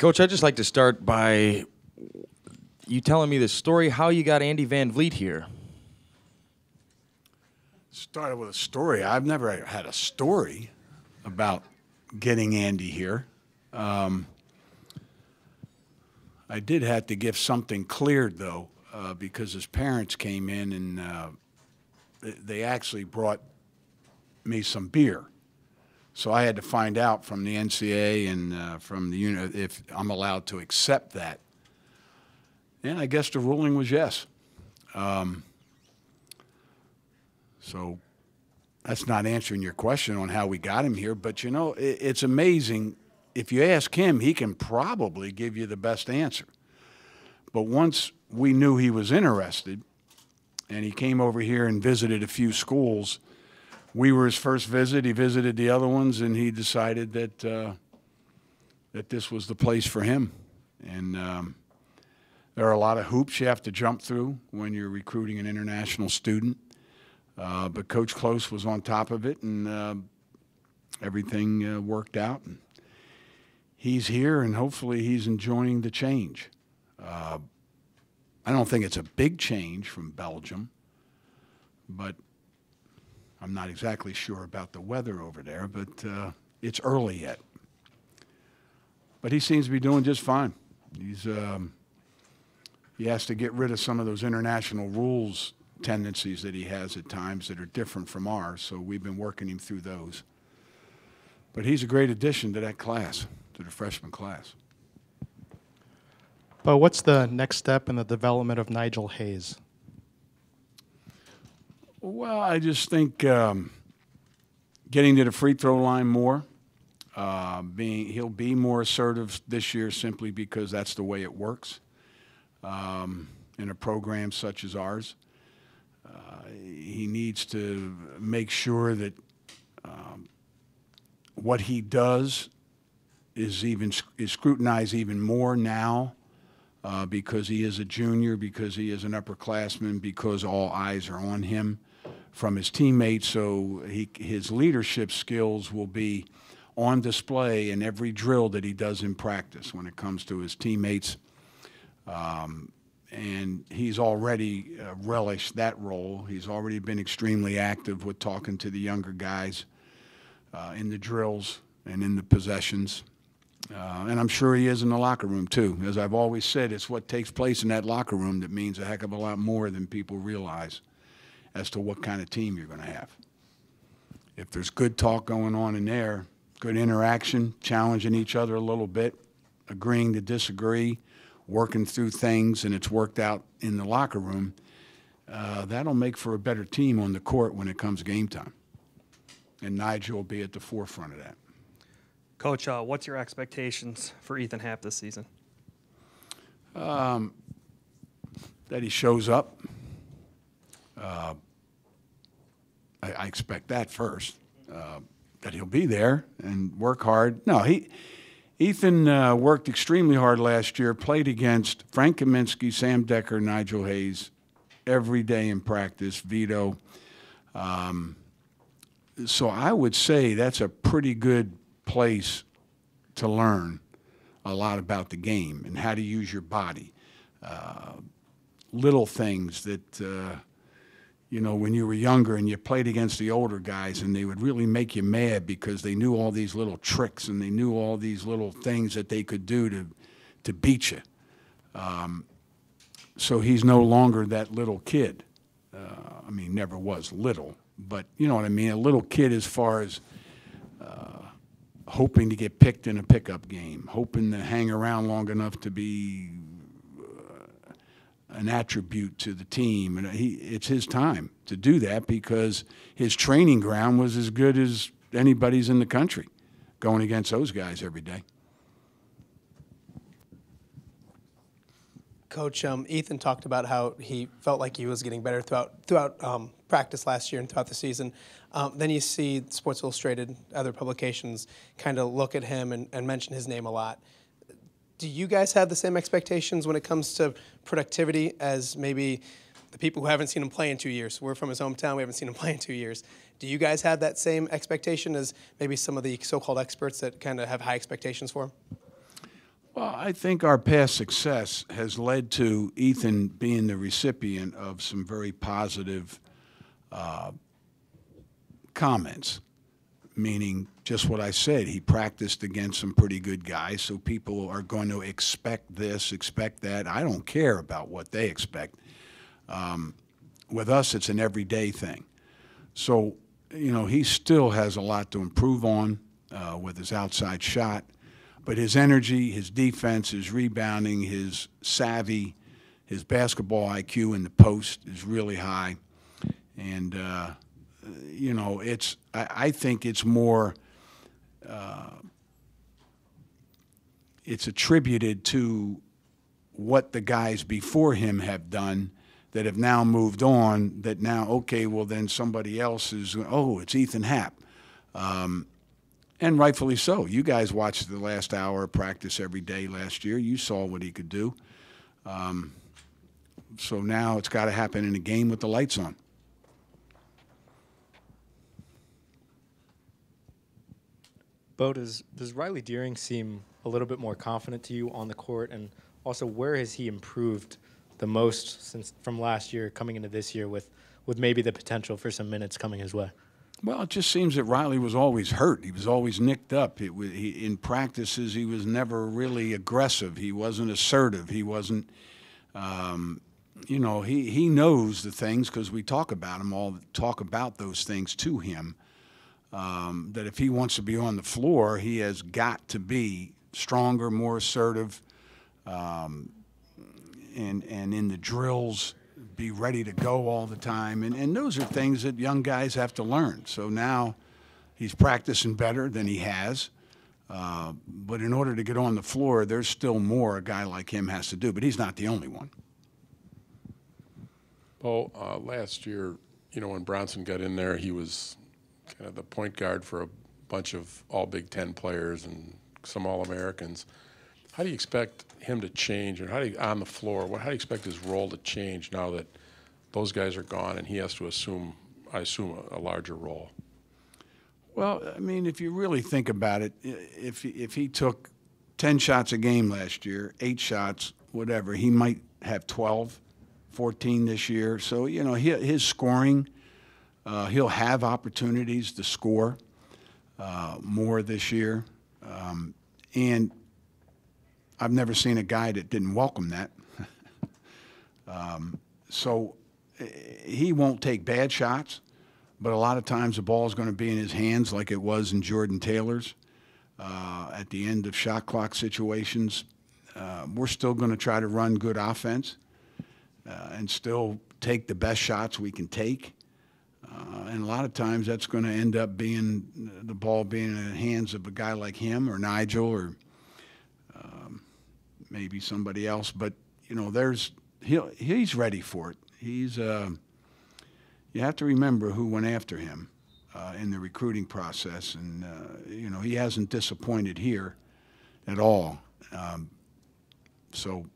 Coach, I'd just like to start by you telling me the story how you got Andy Van Vliet here. Started with a story. I've never had a story about getting Andy here. I did have to give something cleared, though, because his parents came in and they actually brought me some beer. So I had to find out from the NCAA and from the unit if I'm allowed to accept that. And I guess the ruling was yes. So that's not answering your question on how we got him here. But, you know, it's amazing. If you ask him, he can probably give you the best answer. But once we knew he was interested and he came over here and visited a few schools, we were his first visit. He visited the other ones, and he decided that that this was the place for him. And there are a lot of hoops you have to jump through when you're recruiting an international student. But Coach Close was on top of it, and everything worked out. And he's here, and hopefully he's enjoying the change. I don't think it's a big change from Belgium, but I'm not exactly sure about the weather over there, but it's early yet. But he seems to be doing just fine. He has to get rid of some of those international rules tendencies that he has at times that are different from ours, so we've been working him through those. But he's a great addition to that class, to the freshman class. But what's the next step in the development of Nigel Hayes? Well, I just think getting to the free throw line more, he'll be more assertive this year simply because that's the way it works in a program such as ours. He needs to make sure that what he does is scrutinized even more now because he is a junior, because he is an upperclassman, because all eyes are on him from his teammates, so his leadership skills will be on display in every drill that he does in practice when it comes to his teammates. And he's already relished that role. He's already been extremely active with talking to the younger guys in the drills and in the possessions. And I'm sure he is in the locker room, too. As I've always said, it's what takes place in that locker room that means a heck of a lot more than people realize as to what kind of team you're going to have. If there's good talk going on in there, good interaction, challenging each other a little bit, agreeing to disagree, working through things, and it's worked out in the locker room, that'll make for a better team on the court when it comes game time. And Nigel will be at the forefront of that. Coach, what's your expectations for Ethan Happ this season? That he shows up. I expect that first, that he'll be there and work hard. No, Ethan worked extremely hard last year, played against Frank Kaminsky, Sam Decker, Nigel Hayes every day in practice, Vito. So I would say that's a pretty good place to learn a lot about the game and how to use your body. Little things that, you know, when you were younger and you played against the older guys and they would really make you mad because they knew all these little tricks and they knew all these little things that they could do to beat you. So he's no longer that little kid. I mean, never was little, but you know what I mean? A little kid as far as hoping to get picked in a pickup game, hoping to hang around long enough to be an attribute to the team. And it's his time to do that because his training ground was as good as anybody's in the country going against those guys every day. Coach, Ethan talked about how he felt like he was getting better throughout practice last year and throughout the season. Then you see Sports Illustrated, other publications, kind of look at him and mention his name a lot. Do you guys have the same expectations when it comes to productivity as maybe the people who haven't seen him play in 2 years? We're from his hometown. We haven't seen him play in 2 years. Do you guys have that same expectation as maybe some of the so-called experts that kind of have high expectations for him? Well, I think our past success has led to Ethan being the recipient of some very positive comments, meaning just what I said. He practiced against some pretty good guys, so people are going to expect this, expect that. I don't care about what they expect. With us, it's an everyday thing. So, you know, he still has a lot to improve on with his outside shot. But his energy, his defense, his rebounding, his savvy, his basketball IQ in the post is really high. And, you know, I think it's more, it's attributed to what the guys before him have done that have now moved on, that now, okay, well, then somebody else is, oh, it's Ethan Happ. And rightfully so. You guys watched the last hour of practice every day last year. You saw what he could do. So now it's got to happen in a game with the lights on. Bo, does Riley Deering seem a little bit more confident to you on the court? And also, where has he improved the most since from last year coming into this year with maybe the potential for some minutes coming his way? Well, it just seems that Riley was always hurt. He was always nicked up. In practices, he was never really aggressive. He wasn't assertive. He wasn't, you know, he knows the things because we talk about those things to him. That if he wants to be on the floor, he has got to be stronger, more assertive, and in the drills, be ready to go all the time. And those are things that young guys have to learn. So now he's practicing better than he has. But in order to get on the floor, there's still more a guy like him has to do. But he's not the only one. Well, last year, you know, when Bronson got in there, he was kind of the point guard for a bunch of all Big Ten players and some All-Americans. How do you expect him to change, and on the floor, how do you expect his role to change now that those guys are gone and he has to assume, I assume, a larger role? Well, I mean, if you really think about it, if he took 10 shots a game last year, 8 shots, whatever, he might have 12, 14 this year. So, you know, his scoring, he'll have opportunities to score more this year. And I've never seen a guy that didn't welcome that. So he won't take bad shots, but a lot of times the ball is going to be in his hands like it was in Jordan Taylor's at the end of shot clock situations. We're still going to try to run good offense and still take the best shots we can take. And a lot of times that's going to end up being the ball being in the hands of a guy like him or Nigel or maybe somebody else. But, you know, he's ready for it. You have to remember who went after him in the recruiting process. And, you know, he hasn't disappointed here at all. So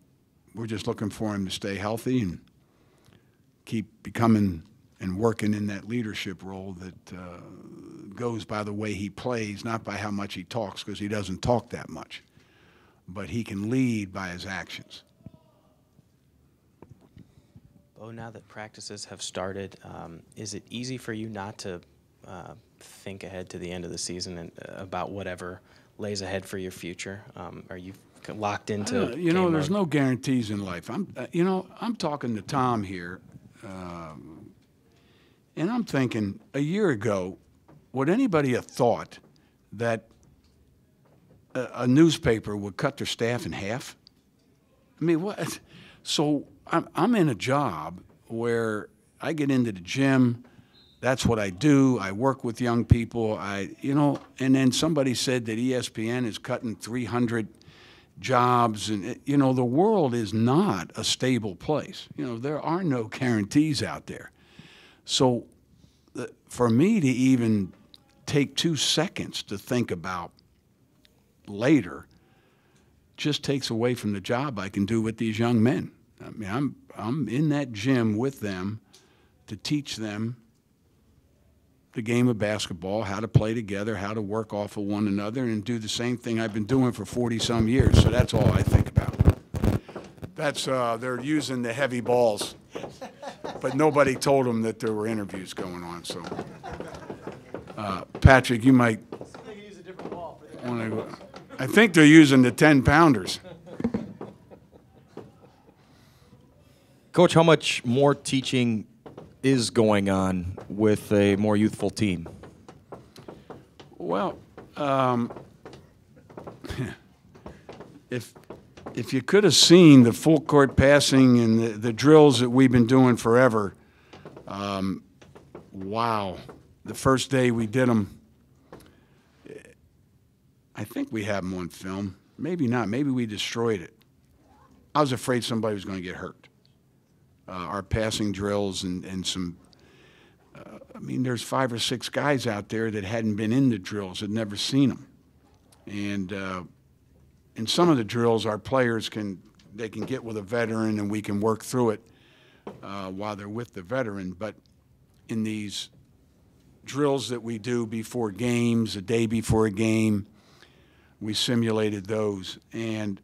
we're just looking for him to stay healthy and keep becoming and working in that leadership role that goes by the way he plays, not by how much he talks, because he doesn't talk that much. But he can lead by his actions. Bo, now that practices have started, is it easy for you not to think ahead to the end of the season and about whatever lays ahead for your future? Are you locked into you know, game there's mode? no guarantees in life. I'm talking to Tom here, and I'm thinking a year ago, would anybody have thought that a newspaper would cut their staff in half? I mean, what? So I'm in a job where I get into the gym. That's what I do. I work with young people. And then somebody said that ESPN is cutting 300 jobs, and you know, the world is not a stable place. You know, there are no guarantees out there. So for me to even take 2 seconds to think about later just takes away from the job I can do with these young men. I mean, I'm in that gym with them to teach them the game of basketball, how to play together, how to work off of one another, and do the same thing I've been doing for 40-some years. So that's all I think about. That's they're using the heavy balls, but nobody told them that there were interviews going on. So, Patrick, you might want to go. I think they're using the 10-pounders. Coach, how much more teaching is going on with a more youthful team? Well, if you could have seen the full court passing and the drills that we've been doing forever, wow. The first day we did them, I think we have them on film. Maybe not. Maybe we destroyed it. I was afraid somebody was going to get hurt. Our passing drills and some, I mean, there's 5 or 6 guys out there that hadn't been in the drills, had never seen them. And in some of the drills, our players can get with a veteran and we can work through it while they're with the veteran. But in these drills that we do before games, a day before a game, we simulated those. And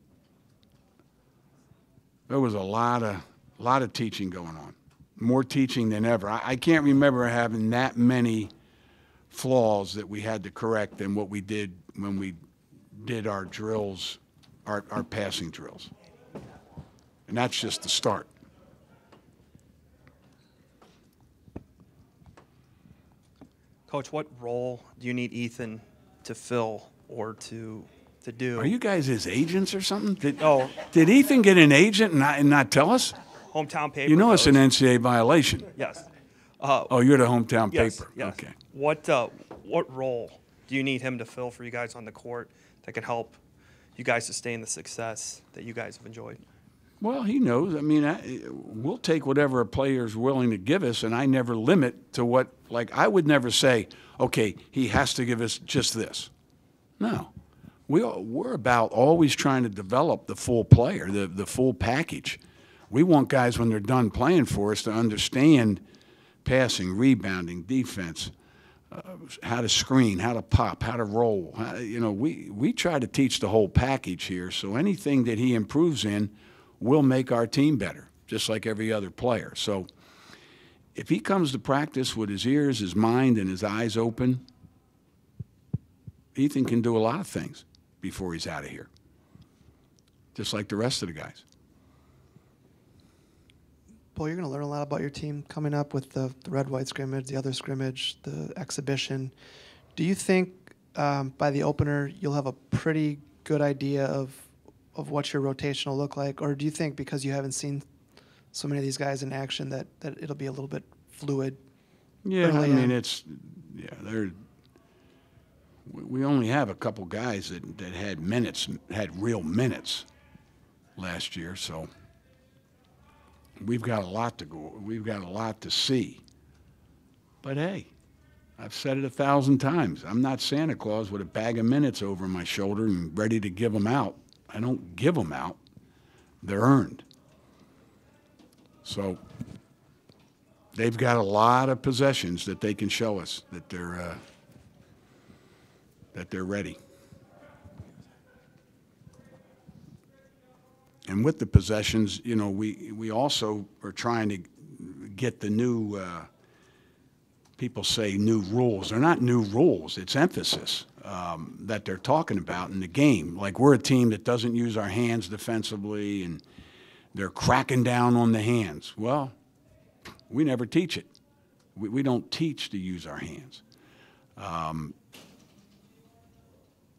there was a lot of teaching going on, more teaching than ever. I can't remember having that many flaws that we had to correct than what we did when we did our drills, our passing drills. And that's just the start. Coach, what role do you need Ethan to fill or to do? Are you guys his agents or something? Did Ethan get an agent and not tell us? Hometown paper. You know it's an Coach. NCAA violation. Yes. Oh, you're the hometown Yes, paper. yes. Okay. What role do you need him to fill for you guys on the court that can help you guys sustain the success that you guys have enjoyed? Well, he knows. I mean, we'll take whatever a player's willing to give us, and I never limit to what, like, I would never say, okay, he has to give us just this. No. We're about always trying to develop the full player, the full package. We want guys, when they're done playing for us, to understand passing, rebounding, defense, how to screen, how to pop, how to roll. We try to teach the whole package here, so anything that he improves in will make our team better, just like every other player. So if he comes to practice with his ears, his mind, and his eyes open, Ethan can do a lot of things before he's out of here, just like the rest of the guys. Well, you're going to learn a lot about your team coming up with the red-white scrimmage, the other scrimmage, the exhibition. Do you think by the opener you'll have a pretty good idea of what your rotation will look like? Or do you think because you haven't seen so many of these guys in action that it'll be a little bit fluid? Yeah, I mean, we only have a couple guys that had real minutes last year, so we've got a lot to go. We've got a lot to see. But hey, I've said it 1,000 times. I'm not Santa Claus with a bag of minutes over my shoulder and ready to give them out. I don't give them out. They're earned. So they've got a lot of possessions that they can show us that they're ready. And with the possessions, we also are trying to get the new, people say new rules. They're not new rules. It's emphasis that they're talking about in the game. Like, we're a team that doesn't use our hands defensively, and they're cracking down on the hands. Well, we never teach it. We don't teach to use our hands.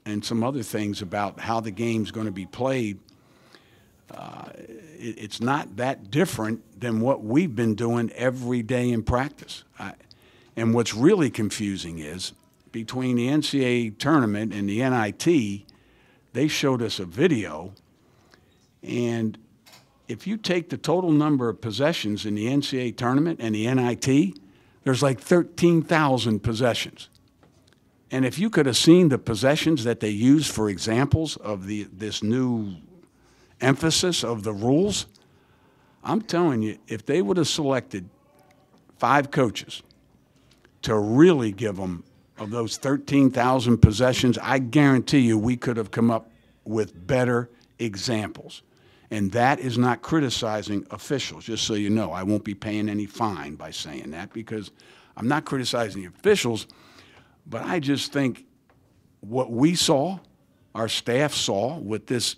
And some other things about how the game's going to be played. It's not that different than what we've been doing every day in practice. And what's really confusing is, between the NCAA tournament and the NIT, they showed us a video, and if you take the total number of possessions in the NCAA tournament and the NIT, there's like 13,000 possessions. And if you could have seen the possessions that they use for examples of this new emphasis of the rules, I'm telling you, if they would have selected 5 coaches to really give them, of those 13,000 possessions, I guarantee you we could have come up with better examples. And that is not criticizing officials, just so you know. I won't be paying any fine by saying that, because I'm not criticizing the officials, but I just think what we saw, our staff saw with this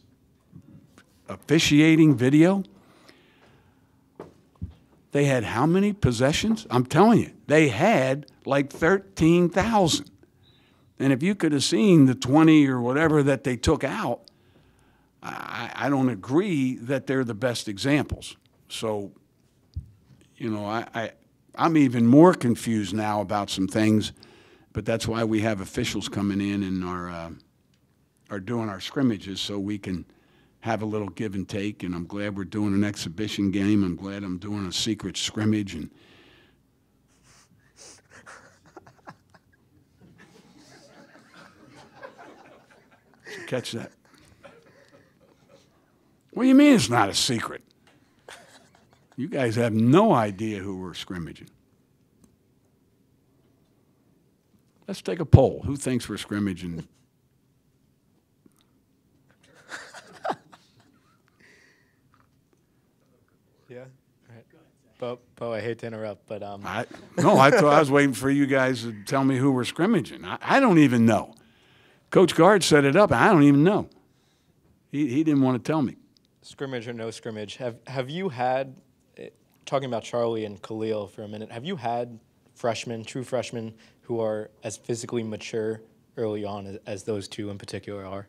officiating video, they had how many possessions? I'm telling you, they had like 13,000. And if you could have seen the 20 or whatever that they took out, I don't agree that they're the best examples. So, you know, I'm even more confused now about some things, but that's why we have officials coming in and are doing our scrimmages so we can have a little give and take. And I'm glad we're doing an exhibition game. I'm glad I'm doing a secret scrimmage. And catch that. What do you mean it's not a secret? You guys have no idea who we're scrimmaging. Let's take a poll. Who thinks we're scrimmaging? Yeah. All right. Bo, I hate to interrupt, but No, I thought I was waiting for you guys to tell me who we're scrimmaging. I don't even know. Coach Guard set it up, and I don't even know. He didn't want to tell me. scrimmage or no scrimmage, have you had, talking about Charlie and Khalil for a minute, have you had freshmen, true freshmen, who are as physically mature early on as those two in particular are?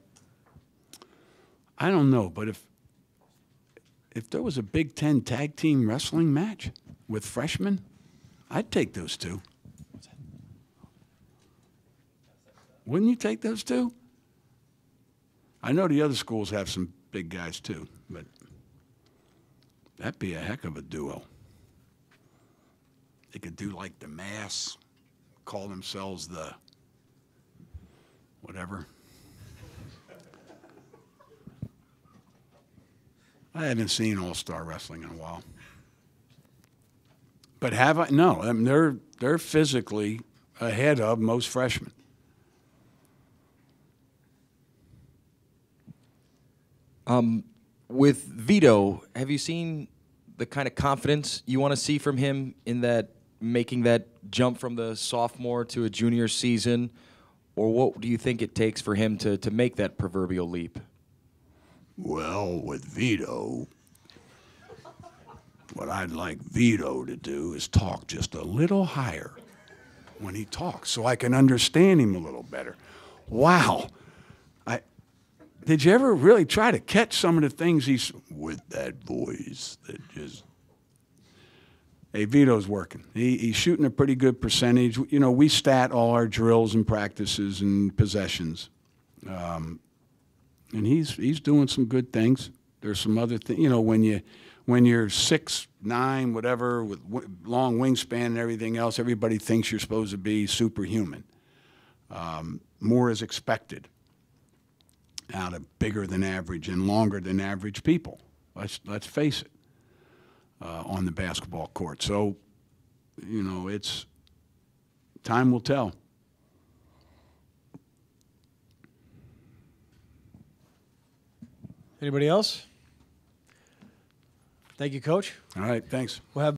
I don't know, but if there was a Big Ten tag team wrestling match with freshmen, I'd take those two. Wouldn't you take those two? I know the other schools have some big guys too, but that'd be a heck of a duo. They could do like the Mass, call themselves the whatever. I haven't seen All-Star Wrestling in a while. But have I? No, I mean, they're physically ahead of most freshmen. With Vito, have you seen the kind of confidence you want to see from him in that making that jump from the sophomore to a junior season? Or what do you think it takes for him to make that proverbial leap? Well, with Vito, what I'd like Vito to do is talk just a little higher when he talks so I can understand him a little better. Wow. Did you ever really try to catch some of the things he's with that voice that just... Hey, Vito's working. He's shooting a pretty good percentage. You know, we stat all our drills and practices and possessions. And he's doing some good things. There's some other things, you know, when you're 6'9", whatever, with long wingspan and everything else, everybody thinks you're supposed to be superhuman. More is expected out of bigger than average and longer than average people. Let's face it, on the basketball court. So, you know, it's time will tell. Anybody else? Thank you, Coach. All right, thanks. We'll have